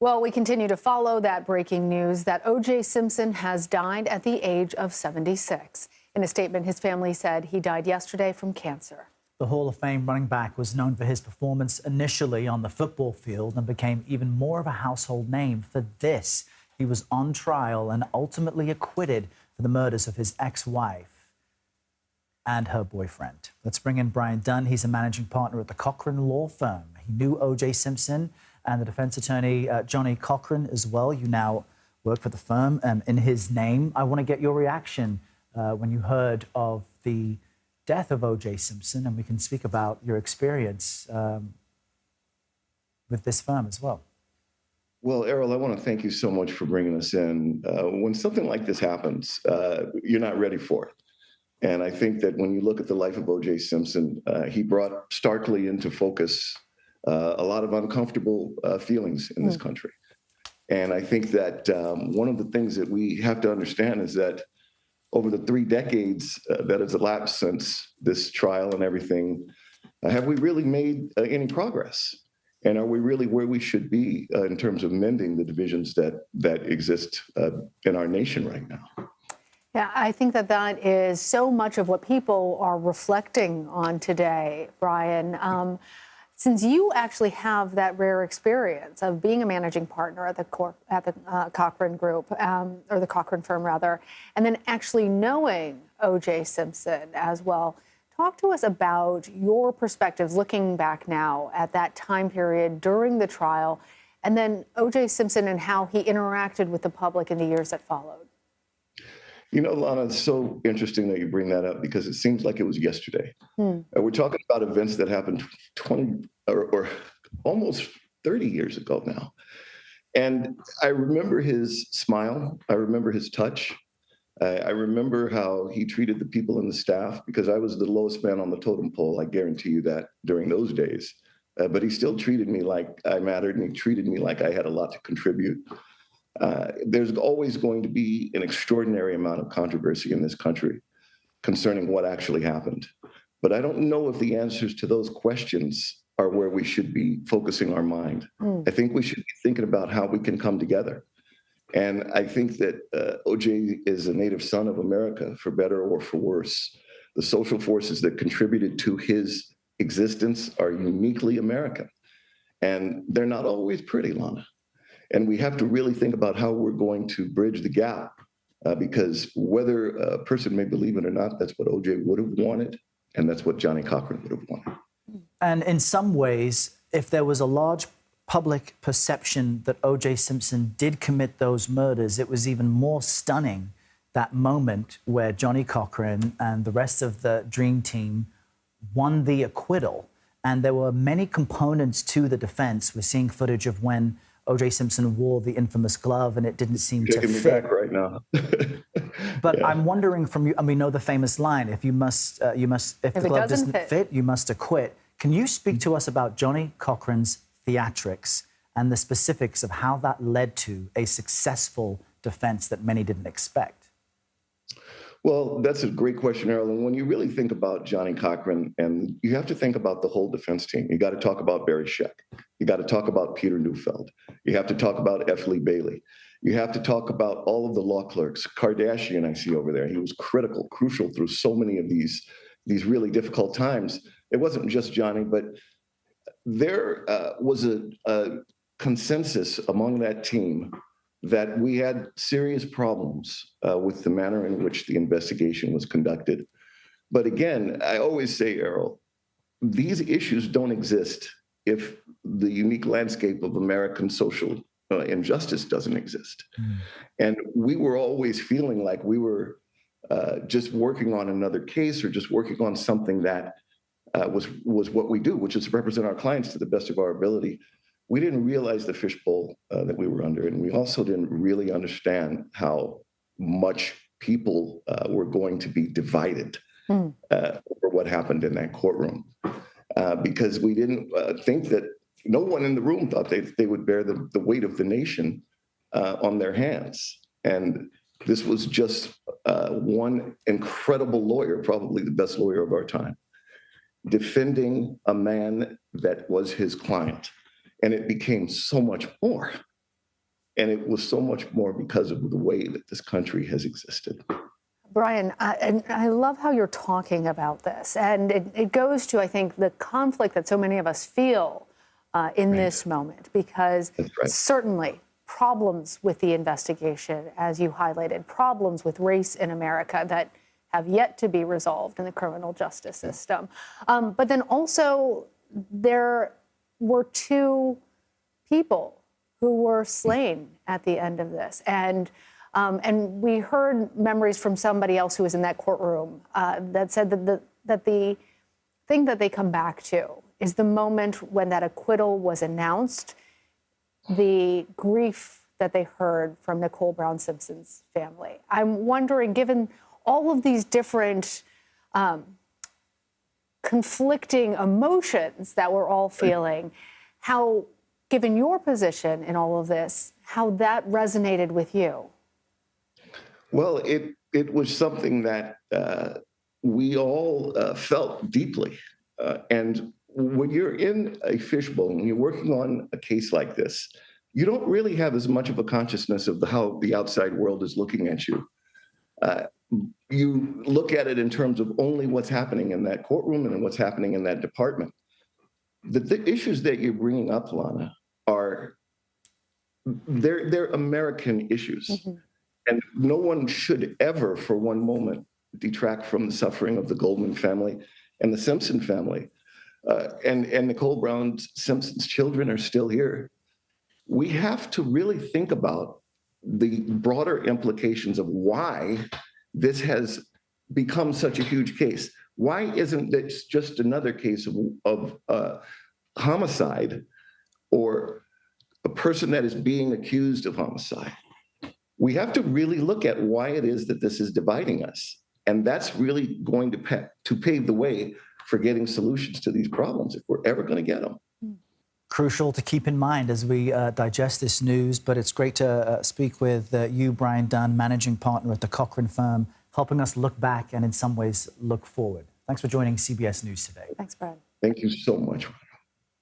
Well, we continue to follow that breaking news that O.J. Simpson has died at the age of 76. In a statement, his family said he died yesterday from cancer. The Hall of Fame running back was known for his performance initially on the football field and became even more of a household name for this. He was on trial and ultimately acquitted for the murders of his ex-wife and her boyfriend. Let's bring in Brian Dunn. He's a managing partner at the Cochran law firm. He knew O.J. Simpson and the defense attorney, Johnny Cochran, as well. You now work for the firm in his name. I want to get your reaction when you heard of the death of O.J. Simpson, and we can speak about your experience with this firm as well. Well, Errol, I want to thank you so much for bringing us in. When something like this happens, you're not ready for it. And I think that when you look at the life of O.J. Simpson, he brought starkly into focus a lot of uncomfortable feelings in this country. And I think that one of the things that we have to understand is that over the 3 decades that has elapsed since this trial and everything, have we really made any progress? And are we really where we should be in terms of mending the divisions that exist in our nation right now? Yeah, I think that is so much of what people are reflecting on today, Brian. Since you actually have that rare experience of being a managing partner at the Cochran Group, or the Cochran Firm, rather, and then actually knowing O.J. Simpson as well, talk to us about your perspectives looking back now at that time period during the trial, and then O.J. Simpson and how he interacted with the public in the years that followed. You know, Lana, it's so interesting that you bring that up because it seems like it was yesterday. We're talking about events that happened 20 or almost 30 years ago now. And I remember his smile. I remember his touch. I remember how he treated the people in the staff, because I was the lowest man on the totem pole. I guarantee you that during those days. But he still treated me like I mattered, and he treated me like I had a lot to contribute. There's always going to be an extraordinary amount of controversy in this country concerning what actually happened. But I don't know if the answers to those questions are where we should be focusing our mind. I think we should be thinking about how we can come together. And I think that O.J. is a native son of America, for better or for worse. The social forces that contributed to his existence are uniquely American. And they're not always pretty, Lana. And we have to really think about how we're going to bridge the gap, because whether a person may believe it or not, that's what O.J. would have wanted, and that's what Johnny Cochran would have wanted. And in some ways, if there was a large public perception that O.J. Simpson did commit those murders, it was even more stunning that moment where Johnny Cochran and the rest of the Dream Team won the acquittal. And there were many components to the defense. We're seeing footage of when O.J. Simpson wore the infamous glove and it didn't seem to fit. Taking me back right now. But yeah. I'm wondering from you, and we know the famous line, if the glove doesn't fit, you must acquit. Can you speak to us about Johnny Cochran's theatrics and the specifics of how that led to a successful defense that many didn't expect? Well, that's a great question, Errol. And when you really think about Johnny Cochran, and you have to think about the whole defense team, you got to talk about Barry Scheck. You got to talk about Peter Neufeld. You have to talk about F. Lee Bailey. You have to talk about all of the law clerks. Kardashian, I see over there. He was crucial through so many of these really difficult times. It wasn't just Johnny, but there was a consensus among that team that we had serious problems with the manner in which the investigation was conducted. But again, I always say, Errol, these issues don't exist if the unique landscape of American social injustice doesn't exist. And we were always feeling like we were just working on another case or just working on something that was what we do, which is to represent our clients to the best of our ability. We didn't realize the fishbowl that we were under, and we also didn't really understand how much people were going to be divided over what happened in that courtroom, because we didn't think that no one in the room thought they would bear the weight of the nation on their hands. And this was just one incredible lawyer, probably the best lawyer of our time, defending a man that was his client. And it became so much more And it was so much more because of the way that this country has existed. Brian, and I love how you're talking about this. And it goes to, I think, the conflict that so many of us feel in this moment, because certainly problems with the investigation, as you highlighted, problems with race in America that have yet to be resolved in the criminal justice system. But then also there were 2 people who were slain at the end of this. And we heard memories from somebody else who was in that courtroom that said that the thing that they come back to is the moment when that acquittal was announced, the grief that they heard from Nicole Brown Simpson's family. I'm wondering, given all of these different conflicting emotions that we're all feeling, how, given your position in all of this, how that resonated with you. Well, it was something that we all felt deeply. And when you're in a fishbowl, when you're working on a case like this, you don't really have as much of a consciousness of how the outside world is looking at you. You look at it in terms of only what's happening in that courtroom and what's happening in that department. The issues that you're bringing up, Lana, they're American issues. Mm-hmm. And no one should ever, for one moment, detract from the suffering of the Goldman family and the Simpson family. And Nicole Brown Simpson's children are still here. We have to really think about the broader implications of why this has become such a huge case. Why isn't this just another case of homicide or a person that is being accused of homicide? We have to really look at why it is that this is dividing us. And that's really going to pave the way for getting solutions to these problems if we're ever going to get them. Crucial to keep in mind as we digest this news, but it's great to speak with you, Brian Dunn, managing partner at the Cochran Firm, helping us look back and in some ways look forward. Thanks for joining CBS News today. Thanks, Brian. Thank you so much.